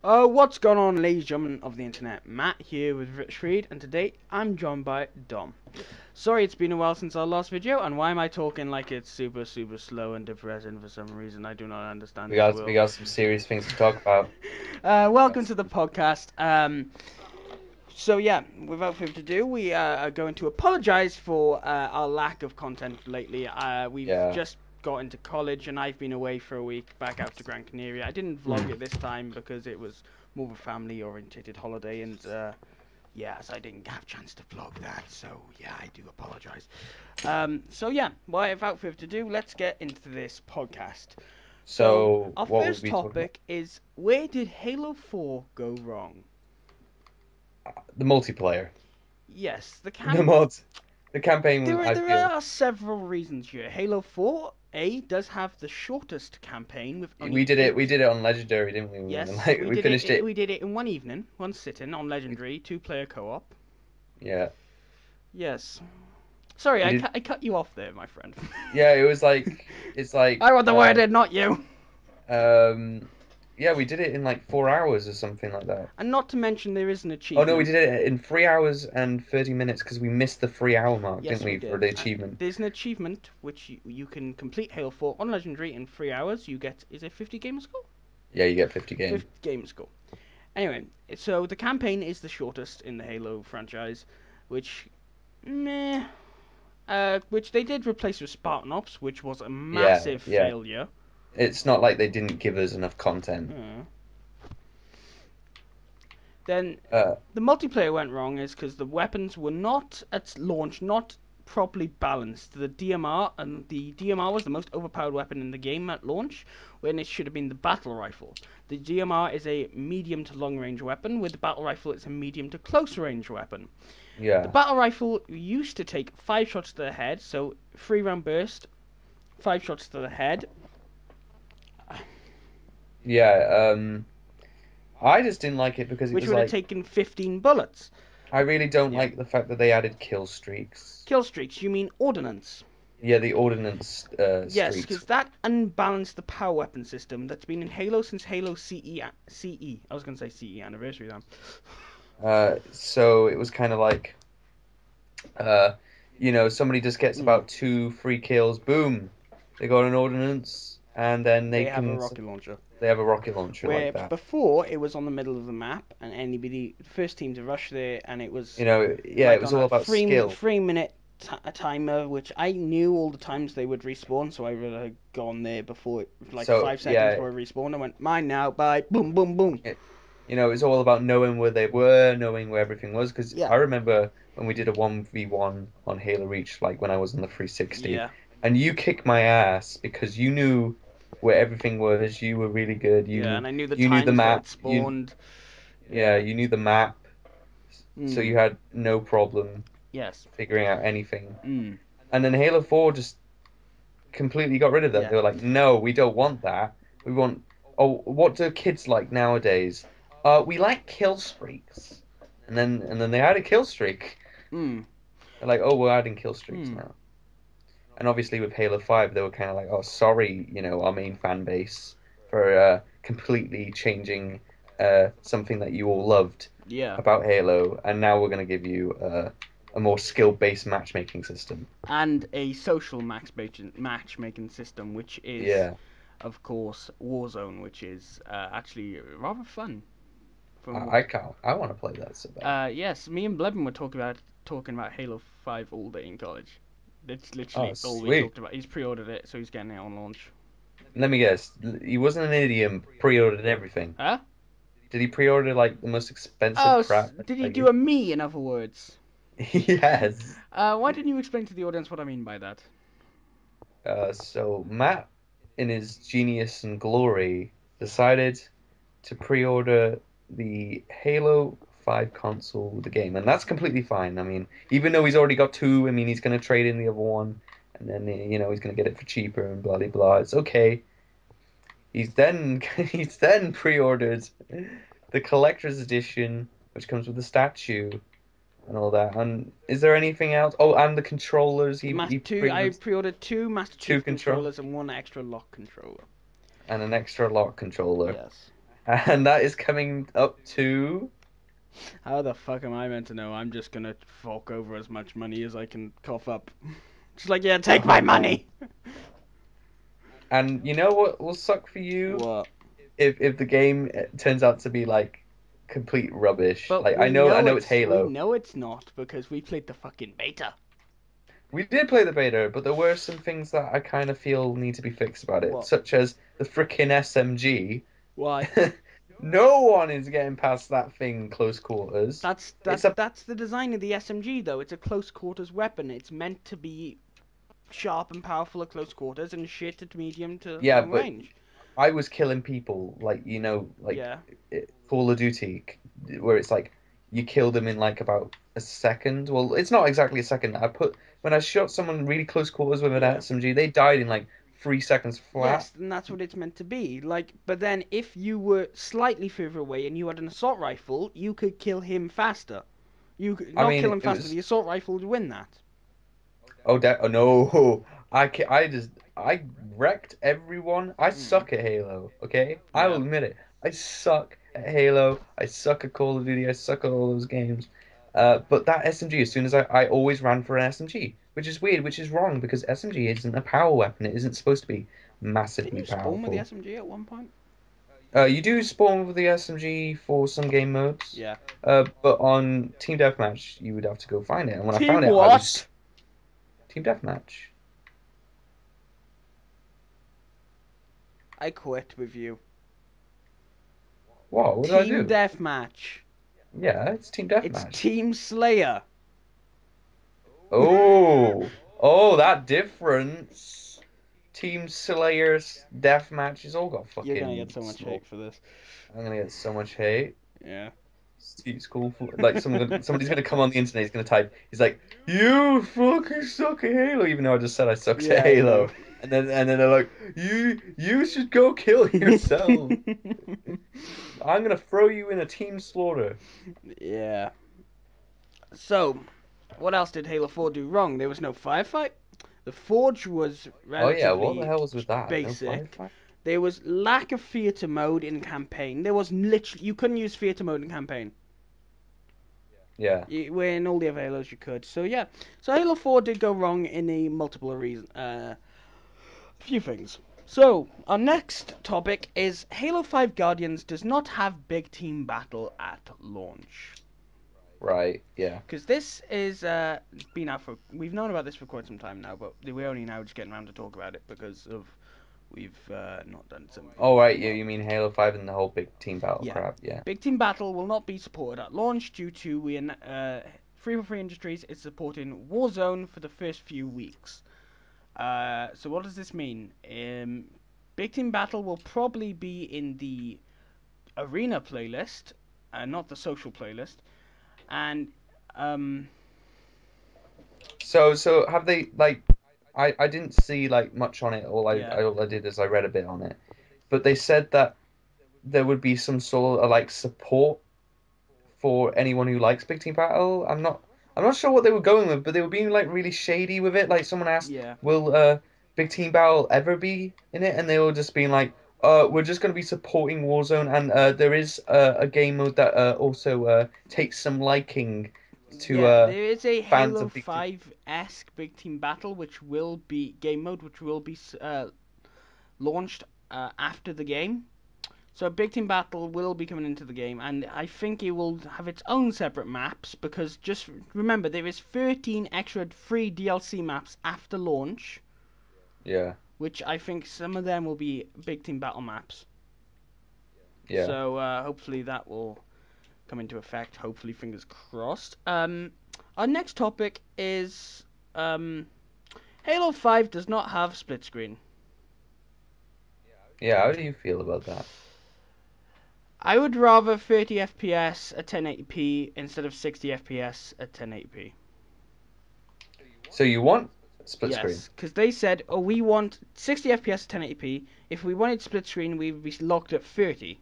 What's going on, ladies and gentlemen of the internet? Matt here with Rich Reed, and today I'm joined by Dom. Sorry it's been a while since our last video, and why am I talking like it's super slow and depressing for some reason? I do not understand We this got we world. got some serious things to talk about. Welcome to the podcast. So yeah, without further ado, we are going to apologise for our lack of content lately. We've Yeah. just got into college, and I've been away for a week, back out to Gran Canaria. I didn't vlog it this time because it was more of a family-orientated holiday, and yes, I didn't have a chance to vlog that. So yeah, I do apologise. So yeah, without further ado, let's get into this podcast. So So our what would first we talk about? topic is, where did Halo 4 go wrong? The multiplayer, Yes, the mods, the campaign. I there feel are several reasons here. Halo 4 does have the shortest campaign with we only did it. We 8. did it on Legendary, didn't we? Yes, Like we finished it. we did it in one evening, one sitting on We, Legendary, two-player co-op. yeah, Yes. Sorry, we did. I cut you off there, my friend. Yeah, it was like it's like I want the word in, not you. um yeah, we did it in like 4 hours or something like that. And not to mention there is an Oh no, we achievement. did it in 3 hours and 30 minutes because we missed the 3 hour mark, didn't Yes, we we, for did. the achievement? There's an achievement which you can complete Halo 4 on Legendary in 3 hours. You get, is it 50 gamer score? Yeah, you get 50 game. 50 gamer score. Anyway, so the campaign is the shortest in the Halo franchise, which, meh, which they did replace with Spartan Ops, which was a Yeah, massive yeah. failure. It's not like they didn't give us enough content. Uh, then Uh, the multiplayer went wrong is because the weapons were not at launch, not properly balanced. The DMR was the most overpowered weapon in the game at launch, when it should have been the battle rifle. The DMR is a medium to long range weapon, with the battle rifle it's a medium to close range weapon. The yeah, battle rifle used to take 5 shots to the head, so 3 round burst, 5 shots to the head. yeah. I just didn't like it because it Which was would have like taken 15 bullets. I really don't Yeah. like the fact that they added kill streaks. Kill streaks, you mean ordnance? Yeah, the ordnance Yes, streaks. because that unbalanced the power weapon system that's been in Halo since Halo CE. I was going to say CE anniversary then. So it was kind of like, uh, somebody just gets Mm. about two free kills, boom, they got an ordnance, and then They have a rocket launcher. they have a rocket launcher like Where that. before it was on the middle of the map, and anybody, first team to rush there, and it was Yeah, it like was on all a about skill. 3 minute a timer, which I knew all the times they would respawn, so I would have gone there before, like So 5 seconds yeah, before I respawned. I went, mine now, bye, boom, boom, boom. it's all about knowing where they were, knowing where everything was. Because Yeah, I remember when we did a 1v1 on Halo Reach, like when I was on the 360, yeah, and you kicked my ass because you knew where everything was. You were really good. yeah, and I knew the You knew the times that it map. spawned. Yeah, Yeah. you knew the map, so Mm. you had no problem Yes. figuring out anything. Mm. And then Halo 4 just completely got rid of that. Yeah. They were like, no, we don't want that. We want. Oh, what do kids like nowadays? We like kill streaks. And then they had a kill streak. Mm. They're like, oh, we're adding kill streaks Mm. now. And obviously with Halo 5, they were kind of like, oh, sorry, our main fan base for completely changing something that you all loved Yeah. about Halo, and now we're going to give you a more skill-based matchmaking system. And a social matchmaking system, which is, Yeah, of course, Warzone, which is actually rather fun. From I can't. I want to play that so bad. yes, me and Blevin were talking about Halo 5 all day in college. That's Oh, literally all we sweet. talked about. He's pre-ordered it, so he's getting it on launch. Let me guess. He wasn't an idiot and pre-ordered everything. Huh? Did he pre-order like the most expensive Oh, crap? did he Like, do a me? In other words, yes. why didn't you explain to the audience what I mean by that? So Matt, in his genius and glory, decided to pre-order the Halo 5 console, the game, and that's completely fine. I mean, even though he's already got two, I mean, he's going to trade in the other one, and then he's going to get it for cheaper and blah blah blah. It's okay. He's then he's then pre-ordered the collector's edition, which comes with the statue and all that. And is there anything else? Oh, and the controllers. He I pre-ordered pre-ordered two Master two Chief control controllers and one extra lock controller. and an extra lock controller. Yes. and that is coming up to. How the fuck am I meant to know? I'm just gonna fork over as much money as I can cough up. Just like, yeah, take my Oh. money. And you know what will suck for you What? if the game turns out to be like complete rubbish. But Like I know it's we Halo. know it's not because we played the fucking beta. We did play the beta, but there were some things that I kind of feel need to be fixed about it, What? such as the frickin' SMG. Why? No one is getting past that thing close quarters. That's It's that a that's the design of the SMG though. It's a close quarters weapon. It's meant to be sharp and powerful at close quarters and shit at medium to yeah, long but range. I was killing people like Yeah. Call of Duty, where it's like you kill them in like about a second. Well, it's not exactly a second. When I shot someone really close quarters with an Yeah. SMG, they died in like 3 seconds flat. Yes, and that's what it's meant to be. Like, but then if you were slightly further away and you had an assault rifle, you could kill him faster. You could I not kill mean, him it faster. The was assault rifle would win that. oh no, I wrecked everyone. I Mm. suck at Halo. Okay, I will Yeah. admit it. I suck at Halo. I suck at Call of Duty. I suck at all those games. But that SMG, as soon as I always ran for an SMG, which is weird, which is wrong because SMG isn't a power weapon. It isn't supposed to be Didn't massively you spawn with the powerful. SMG at one point? You do spawn with the SMG for some game modes, Yeah. but on Team Deathmatch, you would have to go find it. And when I Team found it, I was what? Team Deathmatch. I quit with you. Whoa, what did I Team do? deathmatch. Yeah, it's Team It's Deathmatch. Team Slayer. Oh, oh, that difference. Team Slayer's Deathmatch has all got You're gonna get fucking so much smoke. hate for this. I'm gonna get so much hate. Yeah. It's cool. Like somebody's gonna come on the internet. He's gonna type. He's like, "You fucking suck at Halo," even though I just said I suck at Yeah, I know. Halo. And then they're like, "You should go kill yourself. I'm gonna throw you in a team slaughter." Yeah. So, what else did Halo 4 do wrong? There was no firefight. The Forge was Oh yeah, what the relatively hell was with that? No basic. firefight. There was lack of theater mode in campaign. There was literally you couldn't use theater mode in campaign. Yeah. Where in all the other Halos you could. So yeah. So Halo 4 did go wrong in a multiple reason. Few things. So, our next topic is Halo 5 Guardians does not have big team battle at launch. Right. Yeah. Because this is been out for we've known about this for quite some time now, but we're only now just getting around to talk about it because of we've not done some Oh for a right. You while. you mean Halo 5 and the whole big team battle Yeah, crap? Yeah. big team battle will not be supported at launch due to 343 Industries is supporting Warzone for the first few weeks. So what does this mean? Big team battle will probably be in the arena playlist, not the social playlist, and um, So have they like? I didn't see like much on it. yeah. All I did is I read a bit on it, but they said that there would be some sort of like support for anyone who likes Big Team Battle. I'm not sure what they were going with, but they were being like really shady with it. Like someone asked, Yeah. "Will Big Team Battle ever be in it?" And they were just being like, we're just going to be supporting Warzone, and there is a game mode that also takes some liking to Yeah, there is a fans Halo of Big Team." 5-esque Big Team Battle, which will be game mode, which will be launched after the game. So Big Team Battle will be coming into the game, and I think it will have its own separate maps because just remember there is 13 extra free DLC maps after launch, Yeah, which I think some of them will be Big Team Battle maps. yeah. So hopefully that will come into effect. Hopefully, fingers crossed. Our next topic is Halo 5 does not have split screen. Yeah, how do you feel about that? I would rather 30 FPS at 1080p instead of 60 FPS at 1080p. So you want split screen? Yes, because they said, oh, we want 60 FPS at 1080p. If we wanted split screen, we'd be locked at 30.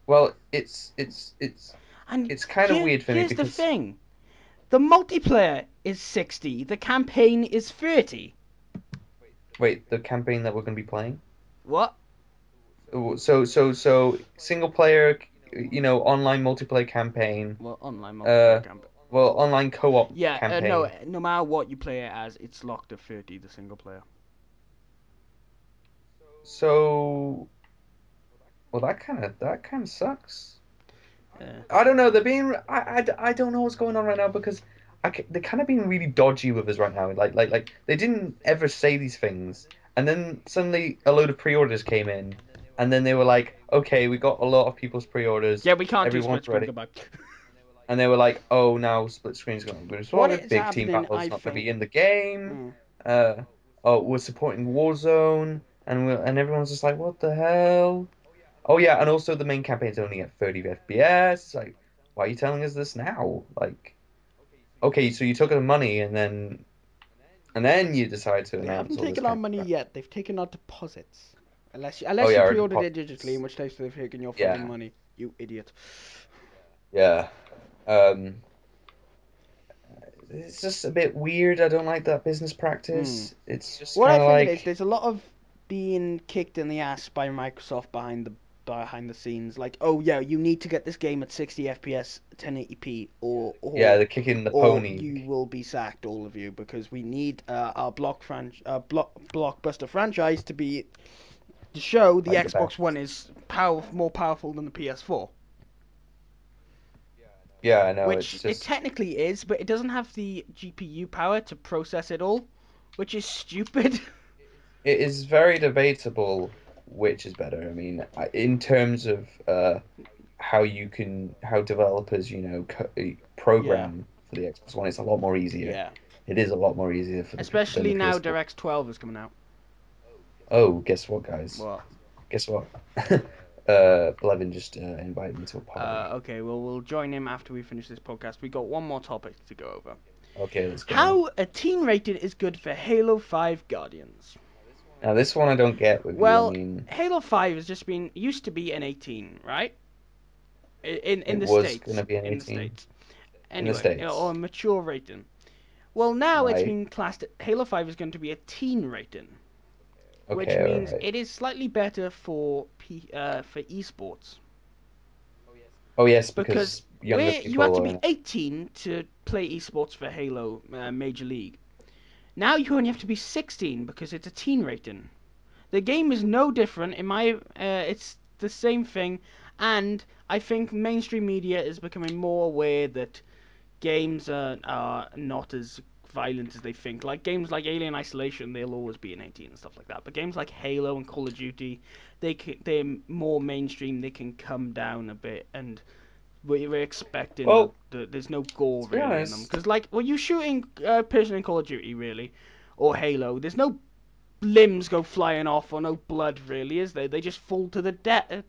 Well, And it's kind of weird for me here's the because thing: the multiplayer is 60, the campaign is 30. wait, the campaign that we're going to be playing, What? So single player, online multiplayer campaign, Well, online uh, multiplayer campaign. well, online co-op Yeah, no, campaign. no matter what you play it as, it's locked at 30, the single player. So, well, that kind of sucks. Yeah. I don't know. They're being. I don't know what's going on right now because they're kind of being really dodgy with us right now. Like they didn't ever say these things, and then suddenly a load of pre-orders came in, and then they were like, "Okay, we got a lot of people's pre-orders. Yeah, we can't do Everyone's split screen, ready." goodbye. And they were like, "Oh, now split screen's going to be What supported. is Big team happening, battle's I not going to think. be in the game. Mm. Uh, oh, we're supporting Warzone, and everyone's just like, what the hell? Oh yeah, and also the main campaign's only at 30 FPS. It's like, why are you telling us this now? Like, okay, so you took the money and then you decide to They announce haven't all this taken our kind of money crap. yet. They've taken our deposits. Unless you, Oh unless yeah, you our pre-ordered it digitally, in deposits. which case they've taken your fucking Yeah, money. You idiot. yeah. Um, it's just a bit weird. I don't like that business Mm. practice. It's just What I kind of think it is, like, there's a lot of being kicked in the ass by Microsoft behind the scenes. Like, oh yeah, you need to get this game at 60 FPS, 1080p, yeah, the kicking the or pony. you will be sacked, all of you, because we need our blockbuster franchise to show the Like the Xbox One best. is more powerful than the PS4. Yeah, I know. Which It's it just technically is, but it doesn't have the GPU power to process it all, which is stupid. it is very debatable which is better. I mean, in terms of how developers, Yeah, program for the Xbox One, it's a lot more easier. yeah. It is a lot more easier than Especially the now PS4. DirectX 12 is coming out. Oh, guess what, guys? What? Guess what? Blevin just invited me to a party. Okay, well, we'll join him after we finish this podcast. We got one more topic to go over. Okay, let's go. How a teen rating is good for Halo 5 Guardians. Now, this one I don't get with you. I Well, mean, Halo 5 has just been used to be an 18, right? In it the was states, gonna be an in the 18 states. in the Anyway, or States, a mature rating. Well, now it's right? been classed. Halo 5 is going to be a teen rating, which Okay, all means right. it is slightly better for esports Oh yes, because because younger where you had people to be are. 18 to play esports for Halo Major League, now you only have to be 16 because it's a teen rating. The game is no different. It's the same thing, and I think mainstream media is becoming more aware that games are not as violent as they think. Like games like Alien Isolation, they'll always be an 18 and stuff like that. But games like Halo and Call of Duty, they're more mainstream. They can come down a bit, and we're expecting Well, there's no gore to be really in them. honest, Because like, when you shooting a person in Call of Duty really, or Halo, there's no limbs go flying off or no blood really, is there? They just fall to the yeah,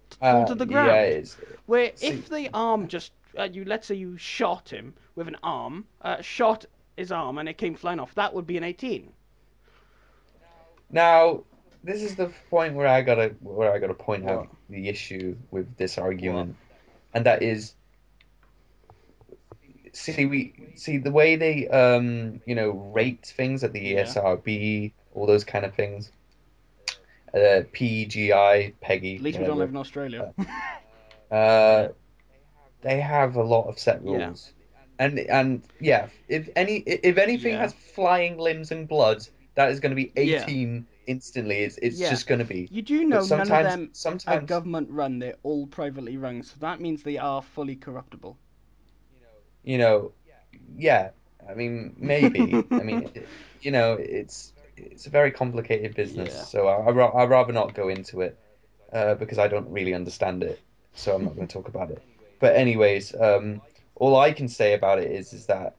ground. it's Where see if the arm just let's say you shot him with an arm, shot his arm and it came flying off, that would be an 18. now this is the point where I gotta point out What? the issue with this What? argument, and that is, see the way they rate things at the Yeah. ESRB, all those kind of things, PGI, At Peggy, least we don't live whatever. in Australia. Yeah. Uh, they have a lot of set Yeah. rules. And yeah, if anything Yeah. has flying limbs and blood, that is going to be Yeah. 18 instantly. It's Yeah. just going to be. You do But know none of sometimes them are sometimes government run, they're all privately run, so that means they are fully corruptible. you know, yeah. I mean, maybe. I mean, it's a very complicated business. Yeah. So I'd rather not go into it because I don't really understand it. So I'm not going to talk about it. But anyways, all I can say about it is that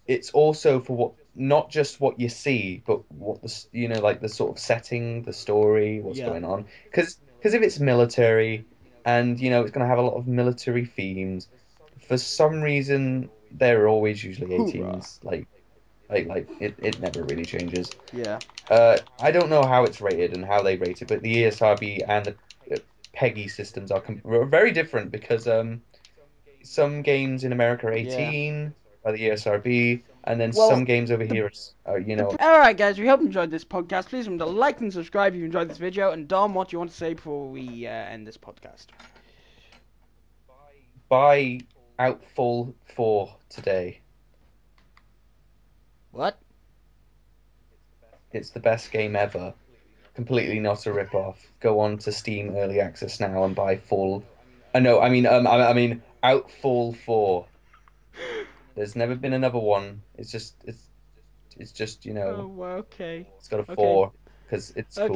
it's also for what not just what you see, but what like the sort of setting, the story, what's Yeah. going on. Because if it's military, and it's going to have a lot of military themes, for some reason they're always usually Hoorah. 18s. Like it never really changes. Yeah. I don't know how it's rated and how they rate it, but the ESRB and the PEGI systems are very different because some games in America are Yeah. 18 by the ESRB. and then Well, some games over here are, Alright, guys, we hope you enjoyed this podcast. Please remember to like and subscribe if you enjoyed this video. And Dom, what do you want to say before we end this podcast? buy Outfall 4 today. What? It's the best game ever. Completely not a rip-off. Go on to Steam Early Access now and buy full. No, I mean Outfall 4. There's never been another one. It's just Oh, well, okay. it's got a Okay. 4 because it's Okay. cool.